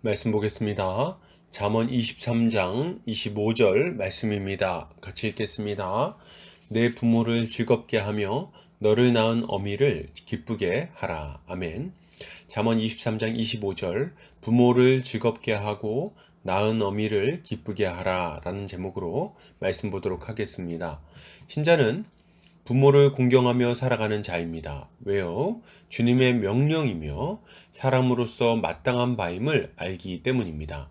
말씀 보겠습니다. 잠언 23장 25절 말씀입니다. 같이 읽겠습니다. 내 부모를 즐겁게 하며 너를 낳은 어미를 기쁘게 하라. 아멘. 잠언 23장 25절 부모를 즐겁게 하고 낳은 어미를 기쁘게 하라 라는 제목으로 말씀 보도록 하겠습니다. 신자는 부모를 공경하며 살아가는 자입니다. 왜요? 주님의 명령이며 사람으로서 마땅한 바임을 알기 때문입니다.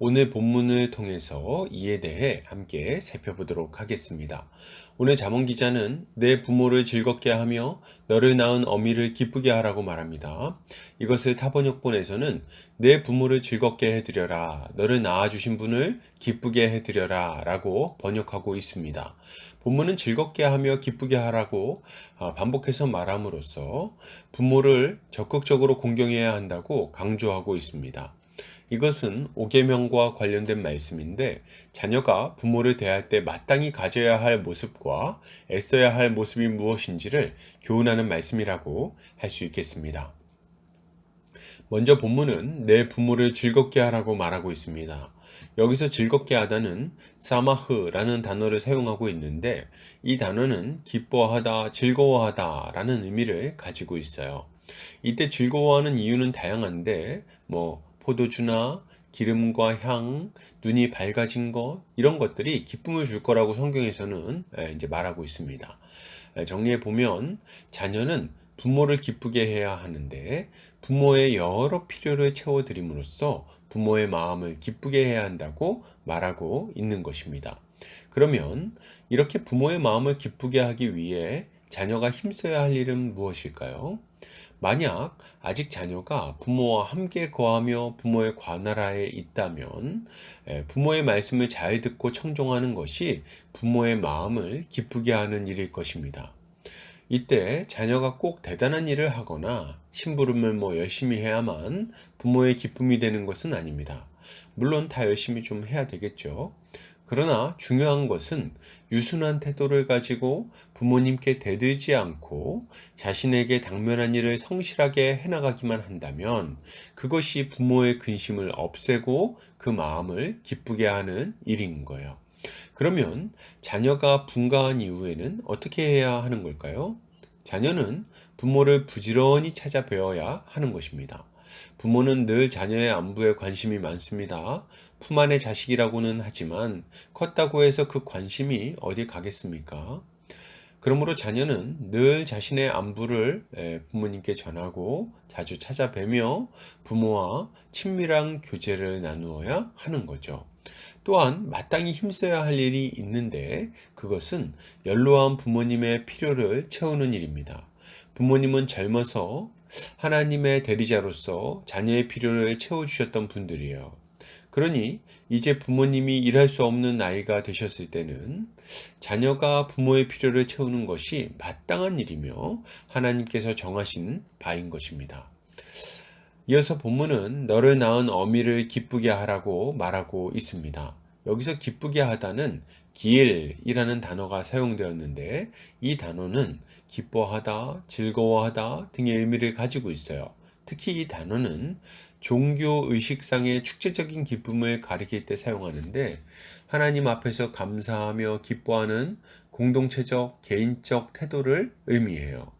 오늘 본문을 통해서 이에 대해 함께 살펴보도록 하겠습니다. 오늘 잠언 기자는 내 부모를 즐겁게 하며 너를 낳은 어미를 기쁘게 하라고 말합니다. 이것을 타번역본에서는 내 부모를 즐겁게 해드려라, 너를 낳아주신 분을 기쁘게 해드려라 라고 번역하고 있습니다. 본문은 즐겁게 하며 기쁘게 하라고 반복해서 말함으로써 부모를 적극적으로 공경해야 한다고 강조하고 있습니다. 이것은 오계명과 관련된 말씀인데 자녀가 부모를 대할 때 마땅히 가져야 할 모습과 애써야 할 모습이 무엇인지를 교훈하는 말씀이라고 할 수 있겠습니다. 먼저 본문은 내 부모를 즐겁게 하라고 말하고 있습니다. 여기서 즐겁게 하다는 사마흐라는 단어를 사용하고 있는데 이 단어는 기뻐하다, 즐거워하다 라는 의미를 가지고 있어요. 이때 즐거워하는 이유는 다양한데 포도주나 기름과 향, 눈이 밝아진 것 이런 것들이 기쁨을 줄 거라고 성경에서는 이제 말하고 있습니다. 정리해 보면 자녀는 부모를 기쁘게 해야 하는데 부모의 여러 필요를 채워드림으로써 부모의 마음을 기쁘게 해야 한다고 말하고 있는 것입니다. 그러면 이렇게 부모의 마음을 기쁘게 하기 위해 자녀가 힘써야 할 일은 무엇일까요? 만약 아직 자녀가 부모와 함께 거하며 부모의 관할하에 있다면 부모의 말씀을 잘 듣고 청종하는 것이 부모의 마음을 기쁘게 하는 일일 것입니다. 이때 자녀가 꼭 대단한 일을 하거나 심부름을 열심히 해야만 부모의 기쁨이 되는 것은 아닙니다. 물론 다 열심히 좀 해야 되겠죠. 그러나 중요한 것은 유순한 태도를 가지고 부모님께 대들지 않고 자신에게 당면한 일을 성실하게 해나가기만 한다면 그것이 부모의 근심을 없애고 그 마음을 기쁘게 하는 일인 거예요. 그러면 자녀가 분가한 이후에는 어떻게 해야 하는 걸까요? 자녀는 부모를 부지런히 찾아뵈어야 하는 것입니다. 부모는 늘 자녀의 안부에 관심이 많습니다. 품 안의 자식이라고는 하지만 컸다고 해서 그 관심이 어디 가겠습니까? 그러므로 자녀는 늘 자신의 안부를 부모님께 전하고 자주 찾아뵈며 부모와 친밀한 교제를 나누어야 하는 거죠. 또한 마땅히 힘써야 할 일이 있는데 그것은 연로한 부모님의 필요를 채우는 일입니다. 부모님은 젊어서 하나님의 대리자로서 자녀의 필요를 채워주셨던 분들이에요. 그러니 이제 부모님이 일할 수 없는 나이가 되셨을 때는 자녀가 부모의 필요를 채우는 것이 마땅한 일이며 하나님께서 정하신 바인 것입니다. 이어서 본문은 너를 낳은 어미를 기쁘게 하라고 말하고 있습니다. 여기서 기쁘게 하다는 기일이라는 단어가 사용되었는데 이 단어는 기뻐하다, 즐거워하다 등의 의미를 가지고 있어요. 특히 이 단어는 종교 의식상의 축제적인 기쁨을 가리킬 때 사용하는데 하나님 앞에서 감사하며 기뻐하는 공동체적, 개인적 태도를 의미해요.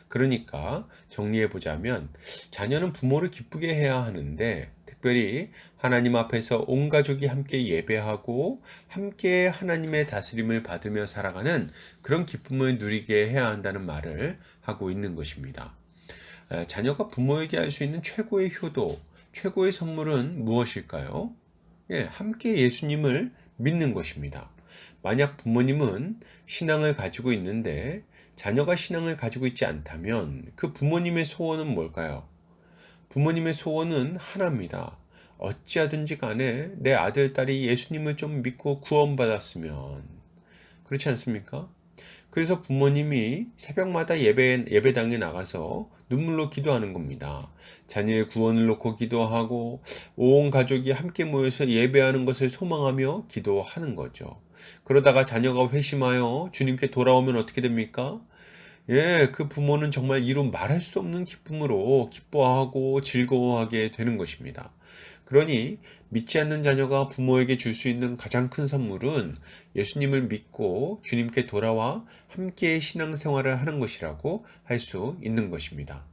그러니까 정리해 보자면 자녀는 부모를 기쁘게 해야 하는데 특별히 하나님 앞에서 온 가족이 함께 예배하고 함께 하나님의 다스림을 받으며 살아가는 그런 기쁨을 누리게 해야 한다는 말을 하고 있는 것입니다. 자녀가 부모에게 할 수 있는 최고의 효도, 최고의 선물은 무엇일까요? 함께 예수님을 믿는 것입니다. 만약 부모님은 신앙을 가지고 있는데 자녀가 신앙을 가지고 있지 않다면 그 부모님의 소원은 뭘까요? 부모님의 소원은 하나입니다. 어찌하든지 간에 내 아들, 딸이 예수님을 좀 믿고 구원받았으면. 그렇지 않습니까? 그래서 부모님이 새벽마다 예배당에 나가서 눈물로 기도하는 겁니다. 자녀의 구원을 놓고 기도하고 온 가족이 함께 모여서 예배하는 것을 소망하며 기도하는 거죠. 그러다가 자녀가 회심하여 주님께 돌아오면 어떻게 됩니까? 그 부모는 정말 이루 말할 수 없는 기쁨으로 기뻐하고 즐거워하게 되는 것입니다. 그러니 믿지 않는 자녀가 부모에게 줄 수 있는 가장 큰 선물은 예수님을 믿고 주님께 돌아와 함께 신앙생활을 하는 것이라고 할 수 있는 것입니다.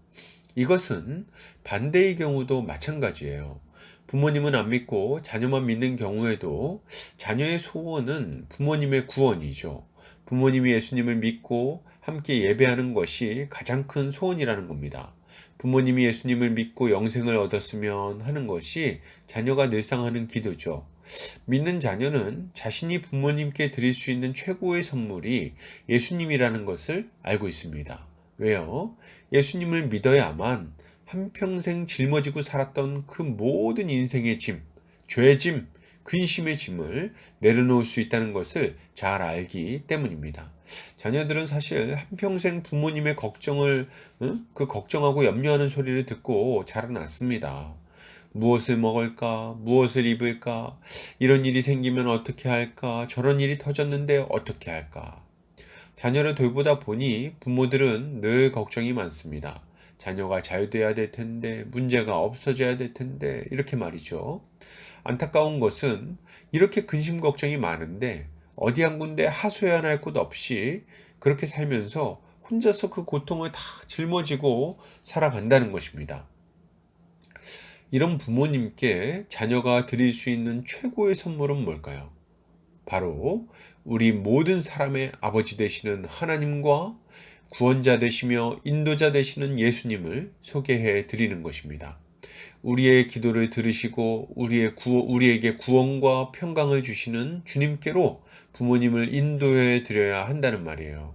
이것은 반대의 경우도 마찬가지예요. 부모님은 안 믿고 자녀만 믿는 경우에도 자녀의 소원은 부모님의 구원이죠. 부모님이 예수님을 믿고 함께 예배하는 것이 가장 큰 소원이라는 겁니다. 부모님이 예수님을 믿고 영생을 얻었으면 하는 것이 자녀가 늘상 하는 기도죠. 믿는 자녀는 자신이 부모님께 드릴 수 있는 최고의 선물이 예수님이라는 것을 알고 있습니다. 왜요? 예수님을 믿어야만 한평생 짊어지고 살았던 그 모든 인생의 짐, 죄의 짐, 근심의 짐을 내려놓을 수 있다는 것을 잘 알기 때문입니다. 자녀들은 사실 한평생 부모님의 그 걱정하고 염려하는 소리를 듣고 자라났습니다. 무엇을 먹을까? 무엇을 입을까? 이런 일이 생기면 어떻게 할까? 저런 일이 터졌는데 어떻게 할까? 자녀를 돌보다 보니 부모들은 늘 걱정이 많습니다. 자녀가 잘 돼야 될 텐데, 문제가 없어져야 될 텐데, 이렇게 말이죠. 안타까운 것은 이렇게 근심 걱정이 많은데, 어디 한 군데 하소연할 곳 없이 그렇게 살면서 혼자서 그 고통을 다 짊어지고 살아간다는 것입니다. 이런 부모님께 자녀가 드릴 수 있는 최고의 선물은 뭘까요? 바로 우리 모든 사람의 아버지 되시는 하나님과 구원자 되시며 인도자 되시는 예수님을 소개해 드리는 것입니다. 우리의 기도를 들으시고 우리에게 구원과 평강을 주시는 주님께로 부모님을 인도해 드려야 한다는 말이에요.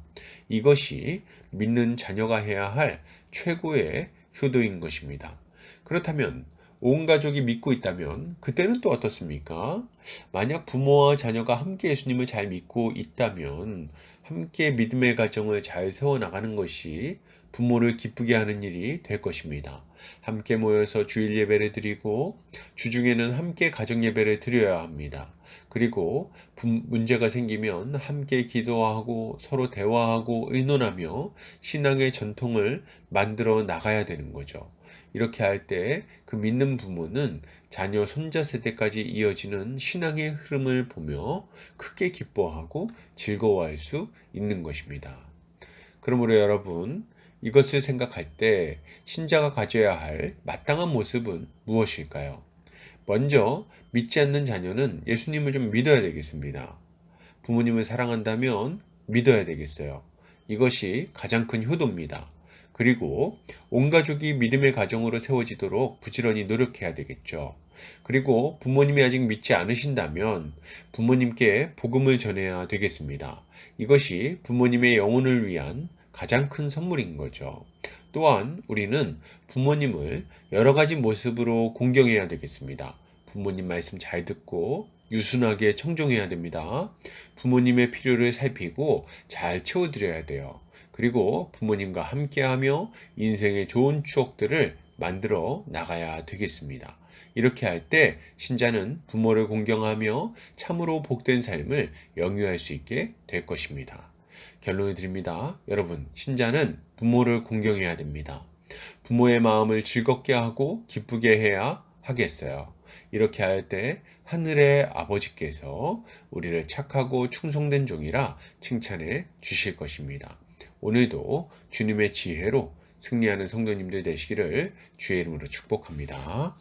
이것이 믿는 자녀가 해야 할 최고의 효도인 것입니다. 그렇다면 온 가족이 믿고 있다면 그때는 또 어떻습니까? 만약 부모와 자녀가 함께 예수님을 잘 믿고 있다면 함께 믿음의 가정을 잘 세워나가는 것이 부모를 기쁘게 하는 일이 될 것입니다. 함께 모여서 주일 예배를 드리고 주중에는 함께 가정 예배를 드려야 합니다. 그리고 문제가 생기면 함께 기도하고 서로 대화하고 의논하며 신앙의 전통을 만들어 나가야 되는 거죠. 이렇게 할 때 그 믿는 부모는 자녀 손자 세대까지 이어지는 신앙의 흐름을 보며 크게 기뻐하고 즐거워할 수 있는 것입니다. 그러므로 여러분, 이것을 생각할 때 신자가 가져야 할 마땅한 모습은 무엇일까요? 먼저 믿지 않는 자녀는 예수님을 좀 믿어야 되겠습니다. 부모님을 사랑한다면 믿어야 되겠어요. 이것이 가장 큰 효도입니다. 그리고 온 가족이 믿음의 가정으로 세워지도록 부지런히 노력해야 되겠죠. 그리고 부모님이 아직 믿지 않으신다면 부모님께 복음을 전해야 되겠습니다. 이것이 부모님의 영혼을 위한 가장 큰 선물인 거죠. 또한 우리는 부모님을 여러 가지 모습으로 공경해야 되겠습니다. 부모님 말씀 잘 듣고 유순하게 청종해야 됩니다. 부모님의 필요를 살피고 잘 채워드려야 돼요. 그리고 부모님과 함께하며 인생의 좋은 추억들을 만들어 나가야 되겠습니다. 이렇게 할 때 신자는 부모를 공경하며 참으로 복된 삶을 영유할 수 있게 될 것입니다. 결론을 드립니다. 여러분, 신자는 부모를 공경해야 됩니다. 부모의 마음을 즐겁게 하고 기쁘게 해야 하겠어요. 이렇게 할 때 하늘의 아버지께서 우리를 착하고 충성된 종이라 칭찬해 주실 것입니다. 오늘도 주님의 지혜로 승리하는 성도님들 되시기를 주의 이름으로 축복합니다.